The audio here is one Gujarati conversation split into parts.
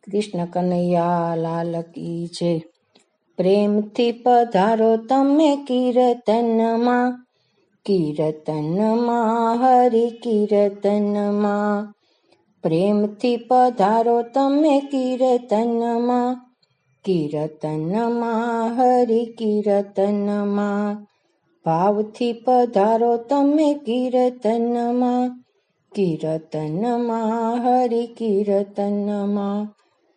કૃષ્ણ કનૈયા લાલ કી જય. પ્રેમથી પધારો તમે કીર્તનમાં, કીર્તનમાં હરિ કીર્તનમાં. પ્રેમથી પધારો તમે કીર્તનમાં, કીર્તનમાં હરિ કીર્તનમાં. ભાવથી પધારો તમે કીર્તનમાં, કીર્તનમાં હરિ કીર્તનમાં.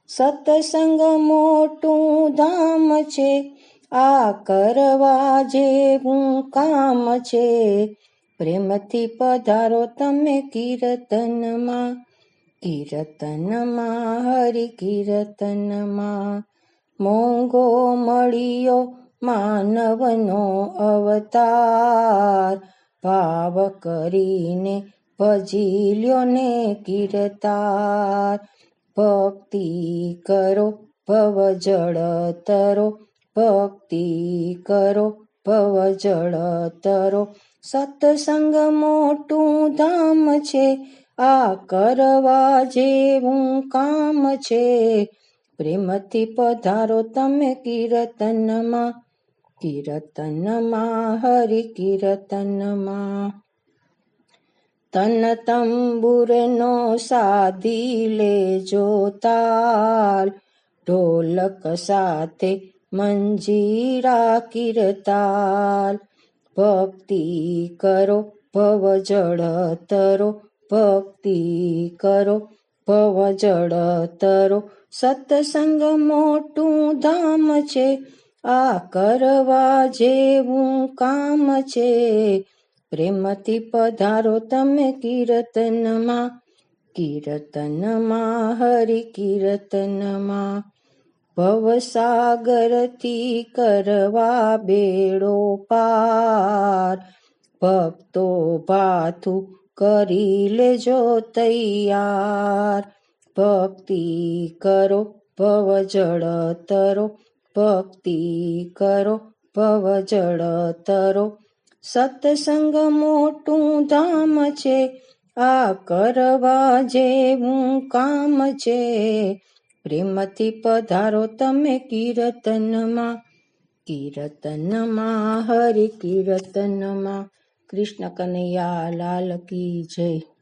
સત્સંગ મોટું ધામ છે, આ કરવા જેવું કામ છે. પ્રેમથી પધારો તમે કીર્તનમાં, કીર્તનમાં હરિ કીર્તનમાં. મોંઘો મળ્યો માનવનો અવતાર, ભાવ કરીને ભજી લ્યો ને કીર્તાર. ભક્તિ કરો ભવ જળ તરો, ભક્તિ કરો ભવ જળ તરો. સત્સંગ મોટું ધામ છે, આ કરવા જેવું કામ છે. પ્રેમથી પધારો તમે કીર્તનમાં, કીર્તનમાં હરિ કીર્તનમાં. તન તંબુરનો સાધી લેજો તાલ, ઢોલક સાથે મંજીરા કીર્તાલ. ભક્તિ કરો ભવ જળ તરો, ભક્તિ કરો ભવ જળ તરો. સત્સંગ મોટું ધામ છે, આ કરવા જેવું કામ છે. પ્રેમથી પધારો તમે કીર્તનમાં, કીર્તનમાં હરિ કીર્તનમાં. ભવસાગરથી કરવા બેડો પાર, ભક્તો ભાથું કરી લેજો તૈયાર. ભક્તિ કરો ભવ જળ તરો, ભક્તિ કરો ભવ જળ તરો. સત્સંગ મોટું ધામ છે, આ કરવા જેવું કામ છે. પ્રેમથી પધારો તમે કીર્તનમાં, કીર્તનમાં હરિ કીર્તનમાં. કૃષ્ણ કનૈયા લાલ કી જય.